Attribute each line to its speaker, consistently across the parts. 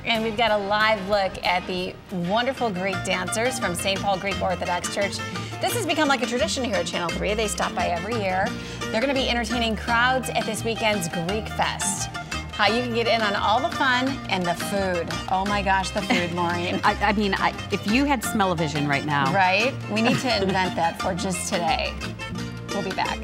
Speaker 1: and we've got a live look at the wonderful Greek dancers from St. Paul Greek Orthodox Church. This has become like a tradition here at Channel 3. They stop by every year. They're going to be entertaining crowds at this weekend's Greek Fest. How you can get in on all the fun and the food. Oh my gosh, the food, Maureen.
Speaker 2: I mean, if you had smell-o-vision right now.
Speaker 1: Right? We need to invent that for just today. We'll be back.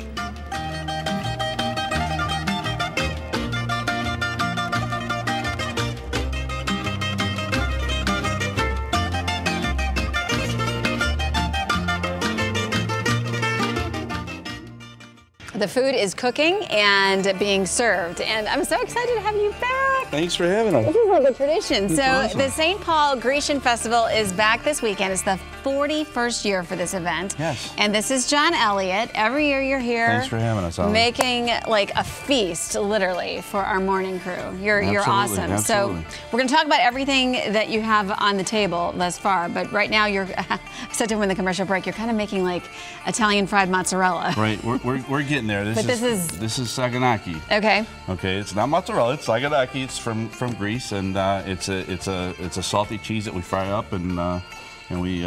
Speaker 1: The food is cooking and being served, and I'm so excited to have you back.
Speaker 3: Thanks for having us.
Speaker 1: This is like a tradition.
Speaker 3: That's
Speaker 1: so
Speaker 3: awesome.
Speaker 1: The St. Paul Grecian Festival is back this weekend. It's the 41st year for this event.
Speaker 3: Yes.
Speaker 1: And this is John Elliott. Every year you're here.
Speaker 3: Thanks for having us, Ollie.
Speaker 1: Making like a feast, literally, for our morning crew. You're awesome.
Speaker 3: Absolutely.
Speaker 1: So we're going to talk about everything that you have on the table thus far. But right now you're, I said to him in the commercial break, you're kind of making like Italian fried mozzarella.
Speaker 3: Right, we're getting there. This is saganaki.
Speaker 1: Okay.
Speaker 3: Okay, it's not mozzarella. It's saganaki. It's from Greece, and it's a salty cheese that we fry up and we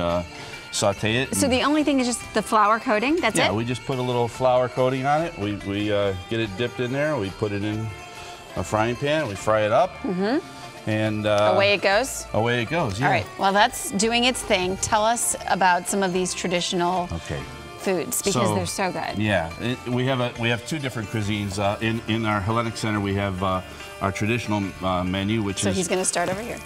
Speaker 3: saute it.
Speaker 1: So the only thing is just the flour coating. That's it.
Speaker 3: Yeah, we just put a little flour coating on it. We get it dipped in there. We put it in a frying pan. We fry it up. Mm-hmm. And
Speaker 1: away it goes.
Speaker 3: Away it goes. Yeah.
Speaker 1: All right. Well, that's doing its thing. Tell us about some of these traditional foods because they're so good.
Speaker 3: Yeah, we have two different cuisines in our Hellenic Center. We have our traditional menu, which is.
Speaker 1: So he's going to start over here.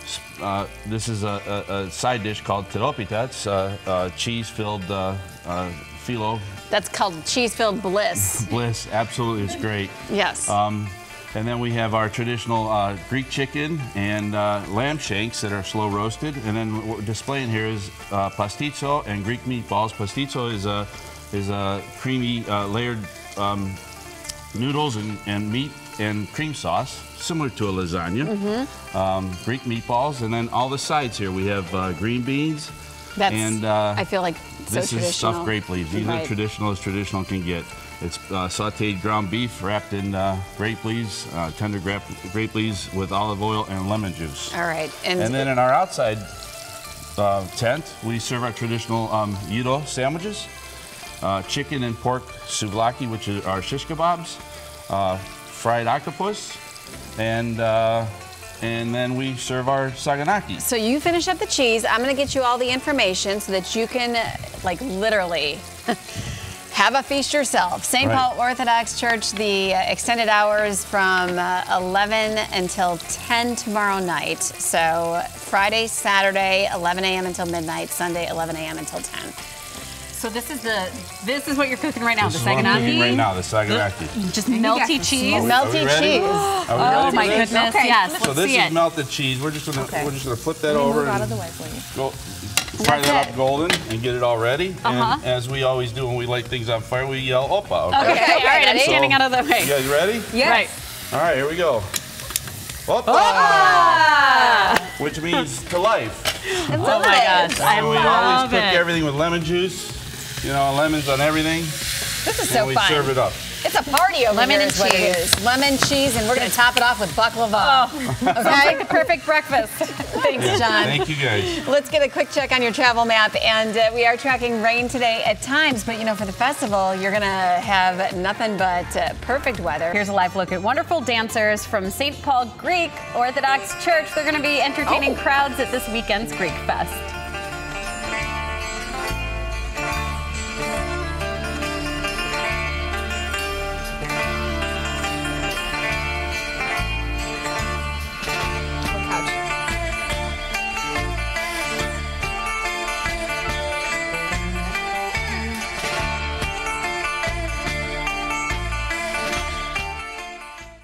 Speaker 3: This is a side dish called teropita. It's cheese-filled phyllo.
Speaker 1: That's called cheese-filled bliss.
Speaker 3: Bliss, absolutely, it's great.
Speaker 1: Yes.
Speaker 3: And then we have our traditional Greek chicken and lamb shanks that are slow roasted. And then what we're displaying here is pastizo and Greek meatballs. Pastizo is a creamy layered noodles and meat and cream sauce, similar to a lasagna. Mm-hmm. Greek meatballs, and then all the sides here. We have green beans.
Speaker 1: That's, I feel like so
Speaker 3: this is stuffed grape leaves. These are traditional as traditional can get. It's sauteed ground beef wrapped in grape leaves, tender grape leaves with olive oil and lemon juice.
Speaker 1: All right.
Speaker 3: And then in our outside tent, we serve our traditional gyro sandwiches, chicken and pork souvlaki, which is our shish kebabs, fried octopus, and then we serve our saganaki.
Speaker 1: So you finish up the cheese. I'm going to get you all the information so that you can, like, literally have a feast yourself. St. Paul Orthodox Church, the extended hours from 11 until 10 tomorrow night. So Friday, Saturday, 11 a.m. until midnight. Sunday, 11 a.m. until 10.
Speaker 2: So this is what you're cooking right now,
Speaker 3: This
Speaker 2: the
Speaker 3: is what I'm cooking
Speaker 2: saganaki?
Speaker 3: right now, the saganaki.
Speaker 2: Just melty cheese.
Speaker 1: Melty cheese.
Speaker 2: Oh my goodness, yes.
Speaker 3: So this is melted cheese. We're just gonna flip that over and
Speaker 1: out of the way, please.
Speaker 3: go fry that up golden and get it all ready. And as we always do when we light things on fire, we yell "Opa!"
Speaker 2: Okay, all right, I'm standing out of the way.
Speaker 3: You guys ready?
Speaker 2: Yes. Right.
Speaker 3: All right, here we go. Opa! Which means to life.
Speaker 1: Oh
Speaker 2: my gosh, I
Speaker 3: So we always
Speaker 2: love
Speaker 3: cook
Speaker 2: it.
Speaker 3: everything with lemon juice. You know, lemons on everything.
Speaker 1: This is so
Speaker 3: and we
Speaker 1: fun.
Speaker 3: serve it up.
Speaker 1: It's a party over
Speaker 2: Lemon
Speaker 1: here
Speaker 2: and
Speaker 1: is what it
Speaker 2: cheese.
Speaker 1: is. Lemon, cheese, and we're going to top it off with baklava.
Speaker 2: Oh, sounds like the perfect breakfast.
Speaker 1: Thanks, John.
Speaker 3: Thank you, guys.
Speaker 1: Let's get a quick check on your travel map. And we are tracking rain today at times, but you know, for the festival, you're going to have nothing but perfect weather.
Speaker 2: Here's a live look at wonderful dancers from St. Paul Greek Orthodox Church. They're going to be entertaining crowds at this weekend's Greek Fest.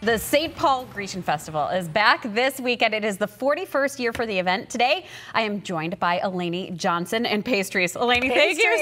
Speaker 2: The St. Paul Grecian Festival is back this weekend. It is the 41st year for the event. Today, I am joined by Eleni Johnson and Pastries. Eleni, thank you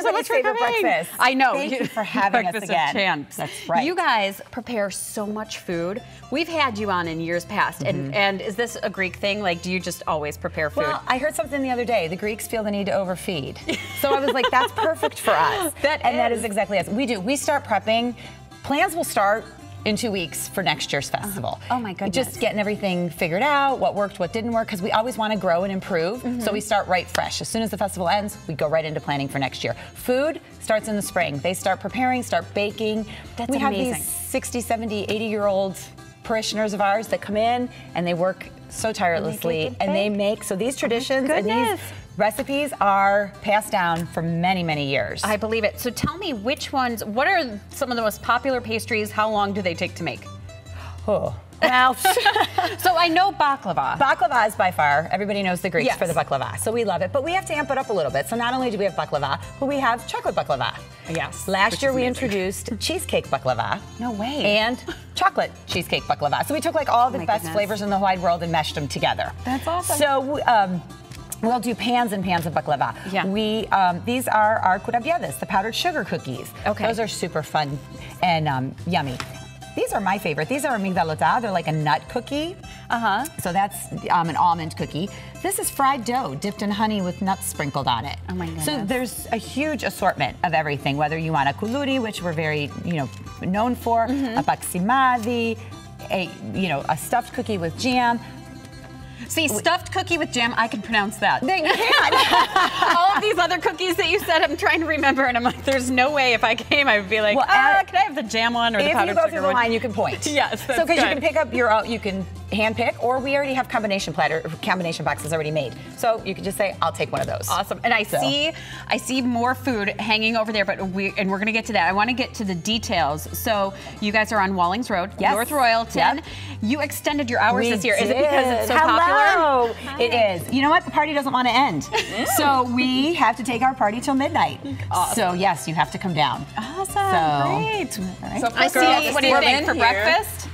Speaker 2: so much for coming.
Speaker 4: Breakfast.
Speaker 2: I know.
Speaker 4: Thank you for having us again.
Speaker 2: That's
Speaker 4: right.
Speaker 2: You guys prepare so much food. We've had you on in years past, and is this a Greek thing? Like, do you just always prepare food?
Speaker 4: Well, I heard something the other day. The Greeks feel the need to overfeed. So I was like, that's perfect for us. That is exactly us. We do. We start prepping. Plans will start in 2 weeks for next year's festival.
Speaker 2: Oh my goodness.
Speaker 4: Just getting everything figured out, what worked, what didn't work, because we always want to grow and improve. So we start right fresh. As soon as the festival ends, we go right into planning for next year. Food starts in the spring. They start preparing, start baking.
Speaker 2: That's
Speaker 4: we
Speaker 2: amazing.
Speaker 4: have these 60, 70, 80-year-old parishioners of ours that come in and they work so tirelessly and they make, so these traditions and these recipes are passed down for many, many years.
Speaker 2: I believe it. So tell me which ones, what are some of the most popular pastries? How long do they take to make?
Speaker 4: Oh. Well,
Speaker 2: so I know baklava.
Speaker 4: Baklava is by far, everybody knows the Greeks
Speaker 2: Yes.
Speaker 4: for the baklava, so we love it. But we have to amp it up a little bit. So not only do we have baklava, but we have chocolate baklava.
Speaker 2: Yes.
Speaker 4: Last year we introduced cheesecake baklava.
Speaker 2: No way.
Speaker 4: And chocolate cheesecake baklava. So we took like all the
Speaker 2: my
Speaker 4: best
Speaker 2: goodness.
Speaker 4: flavors in the wide world and meshed them together.
Speaker 2: That's awesome.
Speaker 4: So we'll do pans and pans of baklava.
Speaker 2: Yeah.
Speaker 4: We these are our kurabiadas, the powdered sugar cookies.
Speaker 2: Okay.
Speaker 4: Those are super fun and yummy. These are my favorite. These are amigdalota. They're like a nut cookie. So that's an almond cookie. This is fried dough dipped in honey with nuts sprinkled on it.
Speaker 2: Oh my goodness.
Speaker 4: So there's a huge assortment of everything, whether you want a kuluri, which we're very, known for, a baksimadi, a stuffed cookie with jam.
Speaker 2: See, stuffed cookie with jam, I can pronounce that.
Speaker 4: Then you can.
Speaker 2: All of these other cookies that you said, I'm trying to remember, and I'm like, there's no way if I came, I would be like,
Speaker 4: Well,
Speaker 2: can I have the jam one or the
Speaker 4: If
Speaker 2: powdered
Speaker 4: you go
Speaker 2: sugar
Speaker 4: through the
Speaker 2: one?
Speaker 4: line, you can point.
Speaker 2: Yes, that's
Speaker 4: So because you
Speaker 2: good.
Speaker 4: can pick up your own, you can hand pick, or we already have combination boxes already made. So you can just say, I'll take one of those.
Speaker 2: Awesome. And I see more food hanging over there, but we're going to get to that. I want to get to the details. So you guys are on Wallings Road,
Speaker 4: Yes.
Speaker 2: North Royalton.
Speaker 4: Yep.
Speaker 2: You extended your hours
Speaker 4: We
Speaker 2: this year. Is it
Speaker 4: did.
Speaker 2: because it's so
Speaker 4: Hello.
Speaker 2: popular?
Speaker 4: It is. You know what? The party doesn't want to end. So we have to take our party till midnight.
Speaker 2: Awesome.
Speaker 4: So yes, you have to come down.
Speaker 2: Awesome.
Speaker 4: So,
Speaker 2: Great.
Speaker 4: Right?
Speaker 1: So
Speaker 2: I see. What do you
Speaker 1: we're
Speaker 2: think
Speaker 1: in
Speaker 2: for
Speaker 1: here.
Speaker 2: breakfast?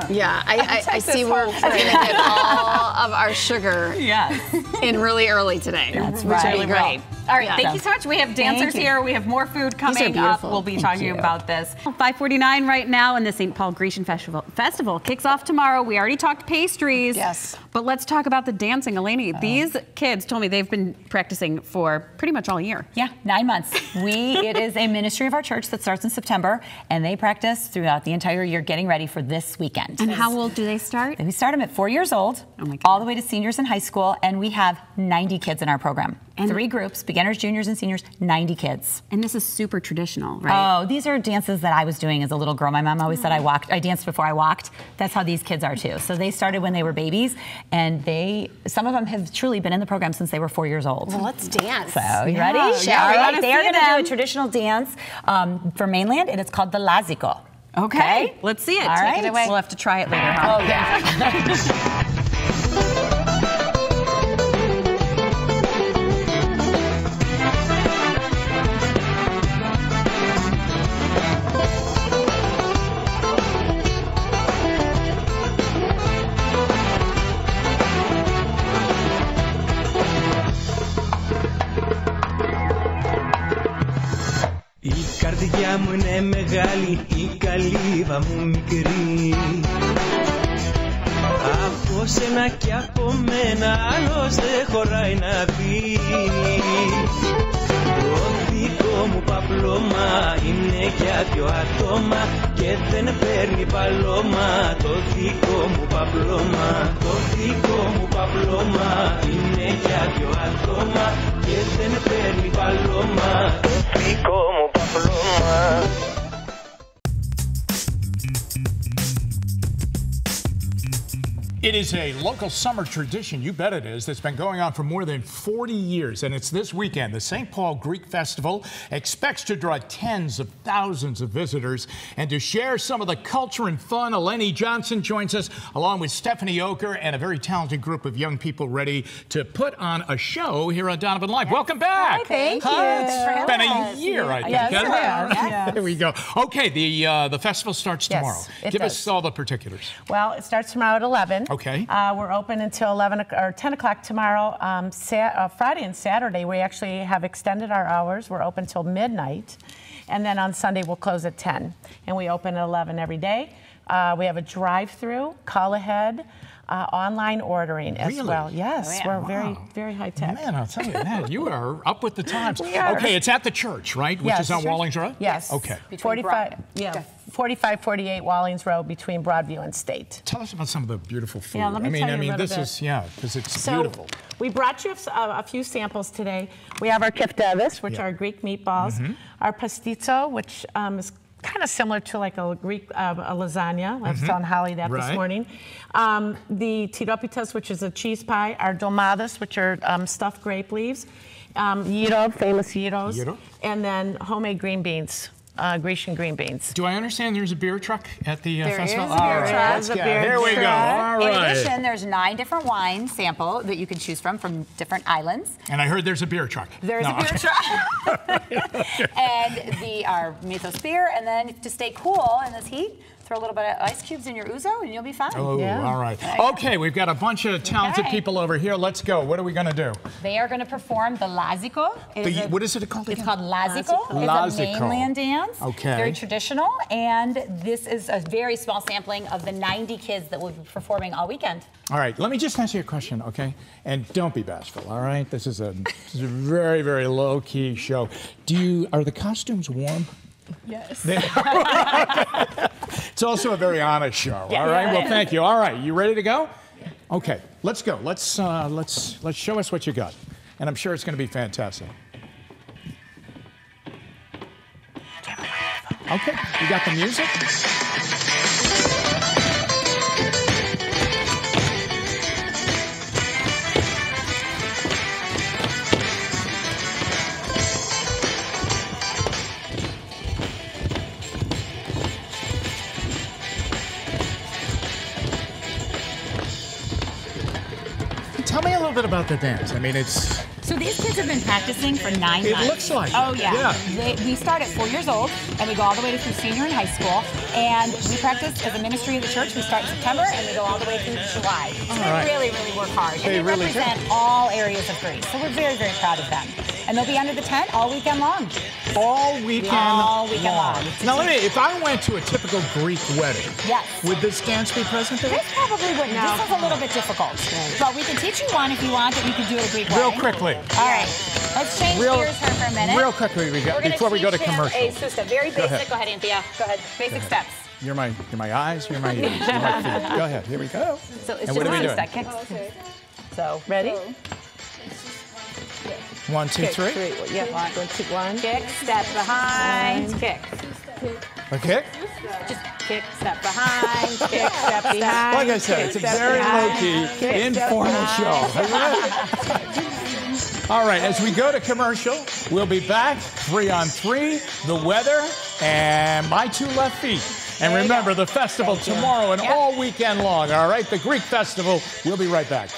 Speaker 1: Yeah, I see we're going to get all of our sugar
Speaker 2: Yes.
Speaker 1: in really early today.
Speaker 4: That's
Speaker 1: which
Speaker 4: right.
Speaker 1: would be great.
Speaker 2: All right,
Speaker 1: Yeah.
Speaker 2: thank you so much. We have dancers
Speaker 4: you.
Speaker 2: here. We have more food coming up.
Speaker 1: beautiful.
Speaker 2: We'll be
Speaker 4: Thank
Speaker 2: talking
Speaker 4: you.
Speaker 2: about this. 5:49 right now, and the St. Paul Grecian Festival kicks off tomorrow. We already talked pastries.
Speaker 1: Yes.
Speaker 2: But let's talk about the dancing. Eleni, these kids told me they've been practicing for pretty much all year.
Speaker 4: Yeah, 9 months. It is a ministry of our church that starts in September, and they practice throughout the entire year getting ready for this weekend.
Speaker 2: And how old do they start?
Speaker 4: We start them at 4 years old,
Speaker 2: Oh my
Speaker 4: all the way to seniors in high school, and we have 90 kids in our program.
Speaker 2: And
Speaker 4: 3 groups, beginners, juniors, and seniors, 90 kids.
Speaker 2: And this is super traditional, right?
Speaker 4: Oh, these are dances that I was doing as a little girl. My mom always said I danced before I walked. That's how these kids are too. So they started when they were babies, and some of them have truly been in the program since they were 4 years old.
Speaker 1: Well, let's dance.
Speaker 4: So, you
Speaker 2: Yeah,
Speaker 4: ready?
Speaker 2: yeah,
Speaker 4: All
Speaker 2: we
Speaker 4: right,
Speaker 2: wanna
Speaker 4: they are
Speaker 2: see
Speaker 4: going to do
Speaker 2: them.
Speaker 4: a traditional dance for mainland, and it's called the Lazico.
Speaker 2: Okay, let's see it.
Speaker 4: All
Speaker 2: Take
Speaker 4: right.
Speaker 2: it away. We'll have to try it later, huh?
Speaker 4: Oh, yeah.
Speaker 5: Η καρδιά μου είναι μεγάλη, η καλύβα μου μικρή. Από σένα κι από μένα άλλος δεν χωράει να πει. Το δικό μου παπλώμα είναι για 2 άτομα και δεν παίρνει παλώμα. Το δικό μου παπλώμα, το δικό μου παπλώμα είναι για 2 άτομα και δεν παίρνει παλώμα. Το δικό μου παπλώμα.
Speaker 6: It is a local summer tradition, you bet it is, that's been going on for more than 40 years, and it's this weekend. The St. Paul Greek Festival expects to draw tens of thousands of visitors, and to share some of the culture and fun, Eleni Johnson joins us, along with Stephanie Oker and a very talented group of young people ready to put on a show here on Donovan Live. Welcome back.
Speaker 4: Hi, thank you.
Speaker 6: It's been a year, I think.
Speaker 4: Yes,
Speaker 6: hasn't it?
Speaker 4: yes.
Speaker 6: There we go. Okay, the festival starts
Speaker 4: Yes,
Speaker 6: tomorrow.
Speaker 4: it
Speaker 6: Give us
Speaker 4: does.
Speaker 6: all the particulars.
Speaker 7: Well, it starts tomorrow at 11.
Speaker 6: Okay.
Speaker 7: We're open until 11 or 10 o'clock tomorrow. Friday and Saturday, we actually have extended our hours. We're open till midnight. And then on Sunday, we'll close at 10. And we open at 11 every day. We have a drive-through, call ahead, online ordering as
Speaker 6: Really?
Speaker 7: well. Yes,
Speaker 6: Oh,
Speaker 7: we're
Speaker 6: wow.
Speaker 7: very, very high tech.
Speaker 6: Man, I'll tell you that. You are up with the times.
Speaker 7: We are.
Speaker 6: Okay, it's at the church, right? Which
Speaker 7: Yes.
Speaker 6: is on Wallings Road?
Speaker 7: Yes.
Speaker 6: Okay.
Speaker 7: 45. Yeah. 4548 Wallings Road between Broadview and State.
Speaker 6: Tell us about some of the beautiful food.
Speaker 7: Yeah, let me tell you a little
Speaker 6: this
Speaker 7: bit.
Speaker 6: is, because it's
Speaker 7: So
Speaker 6: beautiful.
Speaker 7: we brought you a few samples today. We have our keftedes, which are Greek meatballs, our pastizo, which is kind of similar to like a Greek a lasagna. I was telling Holly that this morning. The tiropitas, which is a cheese pie, our domadas, which are stuffed grape leaves, gyro, famous gyros, and then homemade green beans. Grecian green beans.
Speaker 6: Do I understand there's a beer truck at the festival?
Speaker 4: There is a beer truck.
Speaker 6: Let's go. Here we go. All
Speaker 4: In
Speaker 6: right.
Speaker 4: addition, there's 9 different wine sample that you can choose from different islands.
Speaker 6: And I heard there's a beer truck.
Speaker 4: There's a beer truck. And our mythos beer, and then to stay cool in this heat, throw a little bit of ice cubes in your ouzo and you'll be fine.
Speaker 6: Oh, all right. Okay, we've got a bunch of talented people over here. Let's go. What are we going to do?
Speaker 4: They are going to perform the laziko.
Speaker 6: What is it called again?
Speaker 4: It's called laziko. It's a mainland dance.
Speaker 6: Okay.
Speaker 4: Very traditional, and this is a very small sampling of the 90 kids that will be performing all weekend.
Speaker 6: All right, let me just ask you a question, okay? And don't be bashful, all right? This is a very, very low-key show. Are the costumes warm?
Speaker 7: Yes.
Speaker 6: It's also a very honest show. All right. Well, thank you. All right. You ready to go? Okay. Let's go. Let's show us what you got, and I'm sure it's going to be fantastic. Okay. You got the music? Tell me a little bit about the dance. I mean, it's...
Speaker 4: So these kids have been practicing for 9 months.
Speaker 6: It looks like it.
Speaker 4: Oh, yeah. We start at 4 years old, and we go all the way to through senior in high school. And we practice as a ministry of the church. We start in September, and we go all the way through July. So they really, really work hard.
Speaker 6: They
Speaker 4: and
Speaker 6: really
Speaker 4: represent all areas of Greece. So we're very, very proud of them. And they'll be under the tent all weekend long.
Speaker 6: All weekend long. Now, if I went to a typical Greek wedding, would this dance be present there?
Speaker 4: This probably wouldn't. No. This is a little bit difficult. But we can teach you one if you want that you can do at a Greek wedding.
Speaker 6: Real quickly.
Speaker 4: All right. Let's change gears here for a minute.
Speaker 6: Real quickly, before we go to commercial.
Speaker 4: A susta. Very basic. Go ahead, Anthea. Go ahead. Basic steps.
Speaker 6: You're my eyes, you're my ears, you're my feet. Go ahead. Here we go.
Speaker 4: So it's
Speaker 6: and what are we doing?
Speaker 4: Kicks.
Speaker 7: So, ready?
Speaker 6: 1, 2, 3.
Speaker 7: Yeah, 1, 2, 1.
Speaker 4: Kick, step behind, kick.
Speaker 6: Okay.
Speaker 4: Just kick, step behind, kick, step behind.
Speaker 6: Like I said, it's a very low-key, informal show. All right, as we go to commercial, we'll be back 3 on 3, the weather, and my 2 left feet. And remember, the festival tomorrow and all weekend long, all right? The Greek festival. We'll be right back.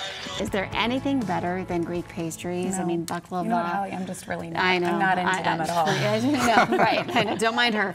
Speaker 1: Is there anything better than Greek pastries?
Speaker 4: No.
Speaker 1: I mean, baklava.
Speaker 4: You know what, Holly? I'm just really not.
Speaker 1: I know.
Speaker 4: I'm not into them at all.
Speaker 1: No, right. I know. Don't mind her.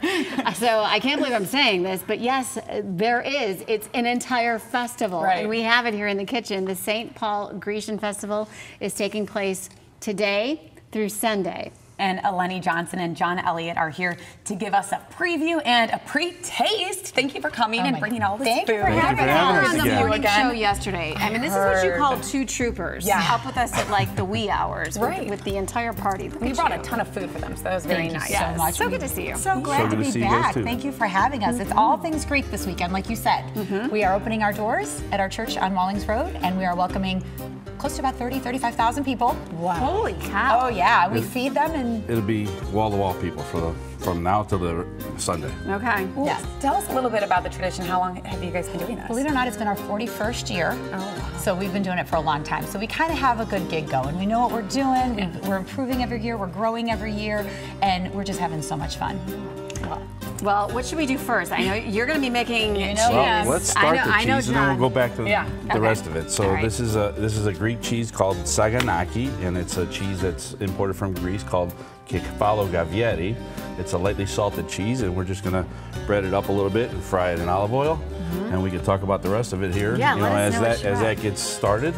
Speaker 1: So I can't believe I'm saying this, but yes, there is. It's an entire festival.
Speaker 4: Right.
Speaker 1: And we have it here in the kitchen. The St. Paul Grecian Festival is taking place today through Sunday.
Speaker 8: And Eleni Johnson and John Elliott are here to give us a preview and a pre-taste. Thank you for coming and bringing all this food.
Speaker 1: Thank you for having us on the morning show yesterday. I mean, this is what you call 2 troopers.
Speaker 8: Yeah.
Speaker 1: Up with us at like the wee hours with the entire party.
Speaker 8: We brought a ton of food for them, so that was very nice.
Speaker 4: Thank you so much.
Speaker 1: So good to see you.
Speaker 4: So glad to be back. Thank you for having us. It's all things Greek this weekend, like you said. We are opening our doors at our church on Wallings Road, and we are welcoming close to about 35,000 people.
Speaker 1: Wow. Holy cow.
Speaker 4: Oh, yeah. We feed them, and
Speaker 3: It'll be wall-to-wall people from now till the Sunday.
Speaker 1: Okay.
Speaker 8: Well,
Speaker 4: Yes.
Speaker 8: Tell us a little bit about the tradition. How long have you guys been doing this?
Speaker 4: believe it or not, it's been our 41st year. So we've been doing it for a long time. So we kind of have a good gig going. We know what we're doing. We're improving every year. We're growing every year. And we're just having so much fun.
Speaker 1: Well, what should we do first? I know you're going to be making cheese.
Speaker 3: Well, let's start the
Speaker 1: I know
Speaker 3: cheese and then we'll
Speaker 1: John.
Speaker 3: go back to the rest of it. So
Speaker 1: All right.
Speaker 3: this is a Greek cheese called saganaki, and it's a cheese that's imported from Greece called kefalo gavieri. It's a lightly salted cheese, and we're just going to bread it up a little bit and fry it in olive oil, and we can talk about the rest of it here.
Speaker 1: Yeah,
Speaker 3: you know,
Speaker 1: let us know what you
Speaker 3: as
Speaker 1: got.
Speaker 3: that gets started.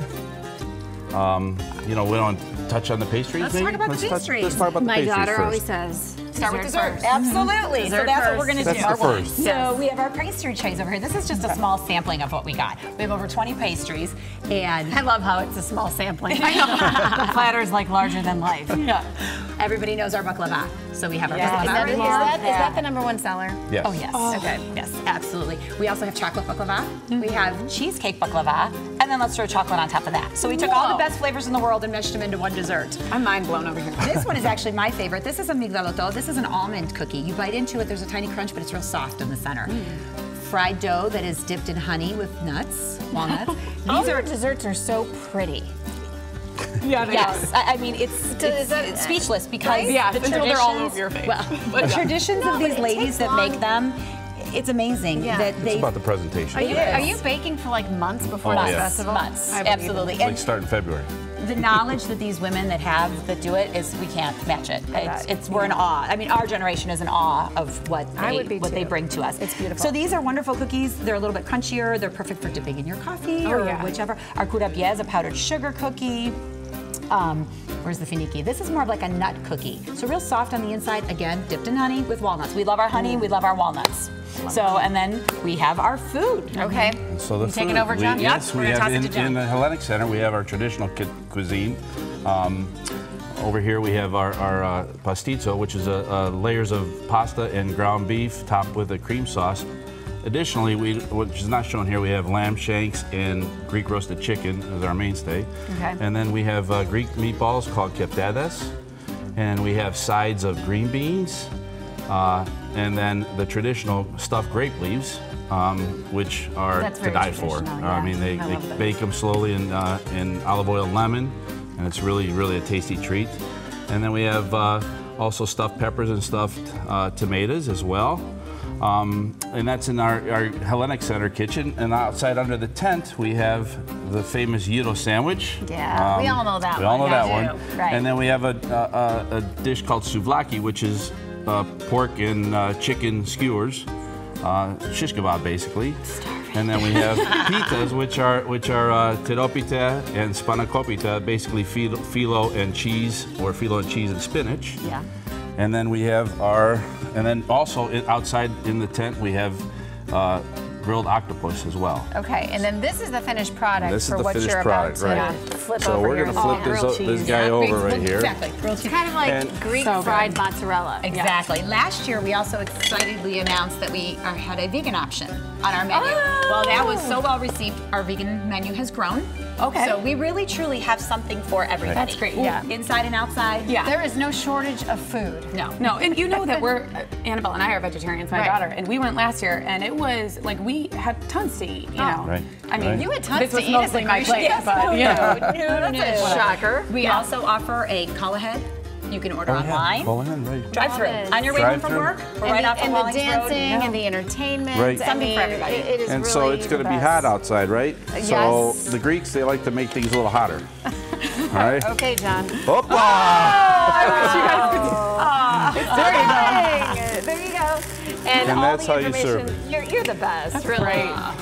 Speaker 3: You know, we don't touch on the pastries.
Speaker 1: Let's
Speaker 3: maybe?
Speaker 1: talk about the pastries.
Speaker 3: Let's talk about the
Speaker 1: My
Speaker 3: pastries
Speaker 1: daughter
Speaker 3: first.
Speaker 1: always says,
Speaker 4: start with
Speaker 1: Dessert
Speaker 4: dessert.
Speaker 1: first.
Speaker 4: Absolutely.
Speaker 1: Dessert
Speaker 4: So that's what we're
Speaker 1: first.
Speaker 4: going to do.
Speaker 3: That's the first.
Speaker 4: So we have our pastry trays over here. This is just a small sampling of what we got. We have over 20 pastries, and
Speaker 1: I love how it's a small sampling.
Speaker 4: the platter's like larger than life. Yeah. Everybody knows our baklava. So we have our
Speaker 1: Is
Speaker 4: baklava.
Speaker 1: that,
Speaker 4: right
Speaker 1: is,
Speaker 4: here.
Speaker 1: that the #1 seller?
Speaker 3: Yes.
Speaker 4: Oh, yes.
Speaker 1: Okay.
Speaker 4: Yes, absolutely. We also have chocolate baklava. We have cheesecake baklava. And then let's throw chocolate on top of that. So we took all the best flavors in the world and meshed them into one dessert.
Speaker 8: I'm mind blown over here.
Speaker 4: This one is actually my favorite. This is a migdaloto. This is an almond cookie. You bite into it, there's a tiny crunch, but it's real soft in the center. Fried dough that is dipped in honey with nuts, walnuts.
Speaker 1: All your desserts are so pretty.
Speaker 8: Yeah, they
Speaker 4: Yes, I mean it's speechless because
Speaker 8: Yeah,
Speaker 4: the
Speaker 8: until they're all
Speaker 4: traditions-
Speaker 8: over your face.
Speaker 4: Well, the traditions of these ladies that make them, it's amazing
Speaker 1: Yeah.
Speaker 4: that
Speaker 3: It's
Speaker 4: they
Speaker 3: about the presentation.
Speaker 1: Are you baking for like months before
Speaker 3: Oh,
Speaker 1: the
Speaker 3: yes.
Speaker 1: festival?
Speaker 4: months,
Speaker 1: I believe it.
Speaker 4: absolutely.
Speaker 3: Like
Speaker 4: And
Speaker 3: start in February.
Speaker 4: the knowledge that these women that do it is we can't match it. We're in awe. I mean, our generation is in awe of what they bring to us.
Speaker 1: It's beautiful.
Speaker 4: So these are wonderful cookies. They're a little bit crunchier. They're perfect for dipping in your coffee or whichever. Our curabia is a powdered sugar cookie. Where's the finiki? This is more of like a nut cookie. So real soft on the inside, again, dipped in honey with walnuts. We love our honey, we love our walnuts. So, and then we have our food.
Speaker 1: Okay.
Speaker 3: So the
Speaker 1: You taking
Speaker 3: food,
Speaker 1: over, John?
Speaker 3: Yes,
Speaker 1: We're
Speaker 3: we
Speaker 1: gonna
Speaker 3: have
Speaker 1: toss it to John.
Speaker 3: in the Hellenic Center, we have our traditional cuisine. Over here we have our pastizo, which is layers of pasta and ground beef topped with a cream sauce. Additionally, which is not shown here, we have lamb shanks and Greek roasted chicken as our mainstay.
Speaker 1: Okay.
Speaker 3: And then we have Greek meatballs called keptadas. And we have sides of green beans. And then the traditional stuffed grape leaves, which are
Speaker 1: That's
Speaker 3: to
Speaker 1: very
Speaker 3: die for.
Speaker 1: traditional,
Speaker 3: I
Speaker 1: yeah.
Speaker 3: mean, they
Speaker 1: love those.
Speaker 3: bake them slowly in olive oil and lemon, and it's really, really a tasty treat. And then we have also stuffed peppers and stuffed tomatoes as well. And that's in our Hellenic Center kitchen. And outside under the tent, we have the famous gyro sandwich.
Speaker 1: Yeah, we all know that
Speaker 3: We all know
Speaker 1: one.
Speaker 3: that
Speaker 1: Yeah,
Speaker 3: one.
Speaker 1: we do. Right.
Speaker 3: And then we have a dish called souvlaki, which is pork and chicken skewers, shish kebab basically. And then we have pitas, which are tiropita and spanakopita, basically phyllo and cheese, or phyllo and cheese and spinach.
Speaker 1: Yeah.
Speaker 3: And then we have and then also outside in the tent we have grilled octopus as well.
Speaker 1: Okay, and then this is the finished product
Speaker 3: This is
Speaker 1: for
Speaker 3: the
Speaker 1: what
Speaker 3: finished
Speaker 1: you're
Speaker 3: product,
Speaker 1: about
Speaker 3: right.
Speaker 1: to flip
Speaker 3: So
Speaker 1: over
Speaker 3: we're
Speaker 1: here.
Speaker 3: going to flip
Speaker 1: grilled
Speaker 3: this
Speaker 1: cheese.
Speaker 3: guy over right here.
Speaker 4: Exactly. Grilled cheese.
Speaker 1: It's kind of like
Speaker 3: And-
Speaker 1: Greek
Speaker 4: So
Speaker 1: fried
Speaker 4: good.
Speaker 1: mozzarella.
Speaker 4: Exactly. Last year, we also excitedly announced that we had a vegan option on our menu. Well, that was so well received. Our vegan menu has grown.
Speaker 8: Okay.
Speaker 4: So we really, truly have something for everybody.
Speaker 8: That's great, yeah.
Speaker 4: Inside and outside.
Speaker 8: Yeah.
Speaker 1: There is no shortage of food.
Speaker 4: No.
Speaker 8: No, and you know that Annabelle and I are vegetarians, my
Speaker 1: Right.
Speaker 8: daughter, and we went last year, and it was like we had tons to eat, you know.
Speaker 3: Right,
Speaker 8: I mean,
Speaker 3: right.
Speaker 1: You had tons
Speaker 8: this
Speaker 1: to
Speaker 8: was
Speaker 1: eat as a
Speaker 8: mostly my
Speaker 1: Greek
Speaker 8: plate,
Speaker 1: chef.
Speaker 8: but you know.
Speaker 1: That's a shocker.
Speaker 4: We also offer a call ahead. You can order online.
Speaker 3: Go ahead, right.
Speaker 4: Drive through.
Speaker 1: Love it.
Speaker 4: On your way home from
Speaker 3: Drive-through.
Speaker 4: work. We're right off of
Speaker 1: and the
Speaker 4: Wallings
Speaker 1: dancing
Speaker 4: Road.
Speaker 1: and the entertainment.
Speaker 3: Right.
Speaker 1: I
Speaker 4: Something
Speaker 1: mean,
Speaker 4: for everybody.
Speaker 1: It is
Speaker 3: And
Speaker 1: really
Speaker 3: so it's going to
Speaker 1: the
Speaker 3: be
Speaker 1: best.
Speaker 3: hot outside, right?
Speaker 1: Yes.
Speaker 3: So the Greeks, they like to make things a little hotter. All right?
Speaker 1: Okay, John. There you go. And all
Speaker 3: that's
Speaker 1: the
Speaker 3: how you serve
Speaker 1: information- You're the best, really.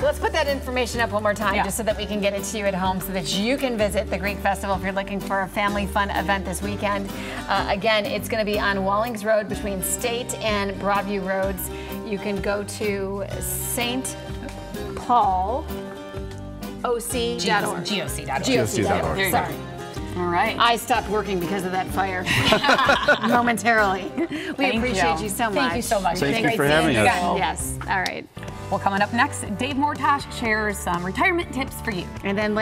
Speaker 1: Let's put that information up one more time just so that we can get it to you at home so that you can visit the Greek Festival if you're looking for a family fun event this weekend. Again, it's going to be on Wallings Road between State and Broadview Roads. You can go to St. Paul OC.org.
Speaker 4: GOC.org.
Speaker 3: GOC.org.
Speaker 1: GOC.org. Sorry.
Speaker 8: All right.
Speaker 1: I stopped working because of that fire momentarily. We appreciate you so much.
Speaker 4: Thank you so much.
Speaker 3: Thank you
Speaker 4: Great
Speaker 3: for
Speaker 4: seeing
Speaker 3: having
Speaker 4: you
Speaker 3: us.
Speaker 4: guys.
Speaker 1: Yes. All right.
Speaker 8: Well, coming up next, Dave Mortosh shares some retirement tips for you.
Speaker 1: And then